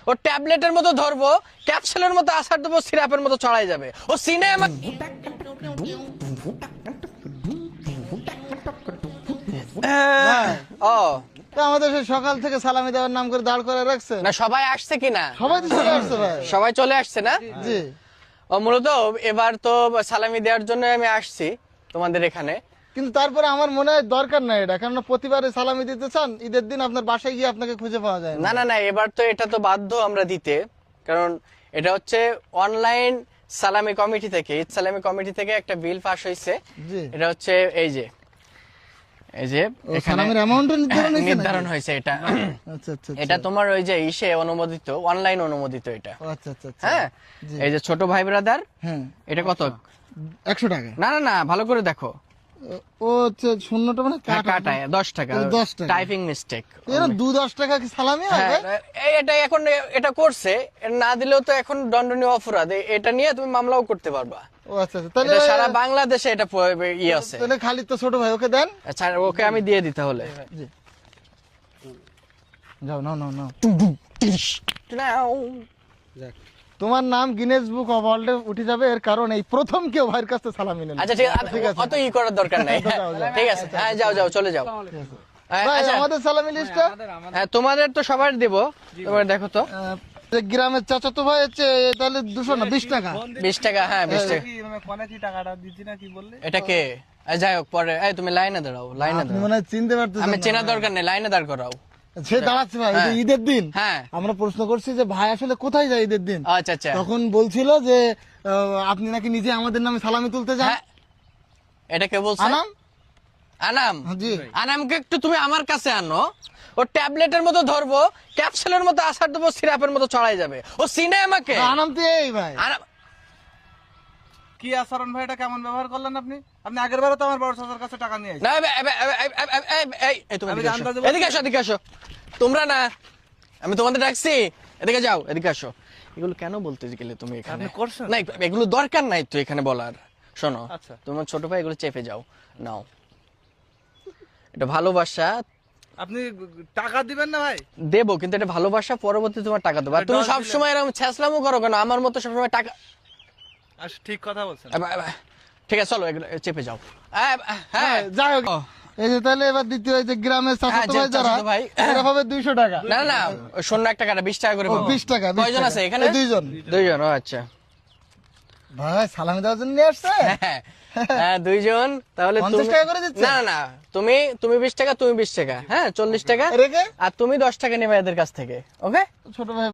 ও ট্যাবলেটের মতো ধরবো, ক্যাপসুলের মতো আসার দেবো, সিরাপের মতো ছড়াই যাবে। ও সিনেমা ও তো আমাদের সেই সকাল থেকে সালামি দেওয়ার নাম করে দাঁড় করে রাখছে। না, সবাই আসছে কিনা? সবাই তো চলে আসছে ভাই। সবাই চলে আসছে না? জি। ও মূলত এবার তো সালামি দেওয়ার জন্য আমি আসছি তোমাদের এখানে। কিন্তু তারপরে আমার মনে হয় দরকার নাই এটা, কারণ প্রতিবারে সালামি দিতে চান, ঈদের দিন আপনার বাসায় গিয়ে আপনাকে খুঁজে পাওয়া যায় না না না, এবার তো এটা তো বাধ্য আমরা দিতে, কারণ এটা হচ্ছে অনলাইন সালামি কমিটি থেকে, ঈদ সালামি কমিটি থেকে একটা বিল পাস হয়েছে। জি। এটা হচ্ছে এই যে ও, সালামের অ্যামাউন্ট নির্ধারণ হয়েছে এটা। আচ্ছা আচ্ছা এটা তোমার ওই যে ইসে অনুমোদিত, অনলাইন অনুমোদিত এটা। ও, আচ্ছা আচ্ছা আচ্ছা। হ্যাঁ, জি। এই যে ছোট ভাই ব্রাদার, হ্যাঁ, এটা কত? 100 টাকা। না না না, ভালো করে দেখো। ও হচ্ছে শূন্যটা মানে কাটায় 10 টাকা, 10 টাকা। Typing mistake. এর 2-10 টাকা কি সালামি হয় হ্যাঁ, ভাই? এটা এখন এটা করছে, এটা না দিলেও তো এখন দণ্ডনীয় অপরাধ। এটা নিয়ে তুমি মামলাও করতে পারবা। ও আচ্ছা আচ্ছা, তাহলে এটা সারা বাংলাদেশে এটা ইয়ে আছে। তাহলে খালি তো ছোট ভাই, ওকে দেন। আচ্ছা, ওকে আমি দিয়ে দিতে হলে। জি। যাও, নাও নাও নাও। তোমার নাম গিনেস বুক অফ ওয়ার্ল্ডে উঠে যাবে, এর কারণ এই প্রথম কেউ ভাইয়ের কাছে সালামি নিল। আচ্ছা ঠিক আছে, অত ই করার দরকার নাই। ঠিক আছে, হ্যাঁ যাও যাও, চলে যাও। ভাই, আচ্ছা, আমাদের সালামি লিস্টটা হ্যাঁ, তোমাদের তো সবার দিব, এবার দেখো তো। গ্রামের চাচাতো ভাই হচ্ছে, তাহলে 200 না 20 টাকা। 20 টাকা, হ্যাঁ 20 টাকা। এটা কে? যাই হোক, পরে তুমি লাইনে দাঁড়াও, লাইনে আপনি দাঁড়াও। মনে হয় চিনতে পারতেছেন আমি না। চেনা দরকার নেই, লাইনে দাঁড় করাও। সে দাঁড়াচ্ছে ভাই, এই যে ঈদের দিন হ্যাঁ। আমরা প্রশ্ন করছি যে ভাই আসলে কোথায় যায় ঈদের দিন, আচ্ছা আচ্ছা, তখন বলছিল যে আপনি নাকি নিজে আমাদের নামে সালামি তুলতে যান। হ্যাঁ, এটা কে বলছে? আনাম। আনাম? জি। আনামকে একটু তুমি আমার কাছে আনো, ও ট্যাবলেটের মতো ধরবো, ক্যাপসুলের মতো আসার দেবো, সিরাপের মতো ছড়াই যাবে। ও সিনেমাকে আনাম তো এই ভাই। কি আচরণ ভাই, এটা কেমন ব্যবহার করলেন আপনি? আপনি আগের বারও তো আমার বড় চাচার কাছে টাকা নিয়ে না, তুমি আমি এদিকে আসো, আন্দাজে এদিকে আসো, এদিকে আসো। তোমরা না, আমি তোমাদের ডাকছি, এদিকে যাও, এদিকে আসো। এগুলো কেন বলতে গেলে তুমি এখানে? আপনি করছেন? না, এগুলো দরকার নাই তো এখানে বলার। শোনো, আচ্ছা। তোমার ছোট ভাই এগুলো চেপে যাও, নাও। এটা ভালোবাসা, আপনি টাকা দিবেন না ভাই? দেবো, কিন্তু এটা ভালোবাসা, পরবর্তী তোমার টাকা দেবো। আর তুমি সবসময় এরকম ছ্যাঁচলামো করো কেন? আমার মতো সবসময় টাকা। ঠিক কথা বলছেন। ঠিক আছে, চলো এগুলো চেপে যাও। হ্যাঁ, যাই হোক, ও, এই যে তাহলে এবার দ্বিতীয় এই যে গ্রামের চাচাতো যে ভাই যারা, চাচাতো ভাই। এরা হবে 200 টাকা। না না, ওই শূন্য একটা কাটা 20 টাকা করে ও, পাবো। 20 টাকা, 20 কয়জন টাকা। আছে এখানে? এই দুইজন। দুইজন, ও আচ্ছা। ভাই সালামি দেওয়ার জন্য নিয়ে আসছে। হ্যাঁ, দুইজন। তাহলে 50 টাকা করে দিচ্ছে? না না না, তুমি 20 টাকা, তুমি 20 টাকা, হ্যাঁ 40 টাকা, রেখে আর তুমি 10 টাকা নেবে এদের কাছ থেকে। ওকে? ছোট ভাই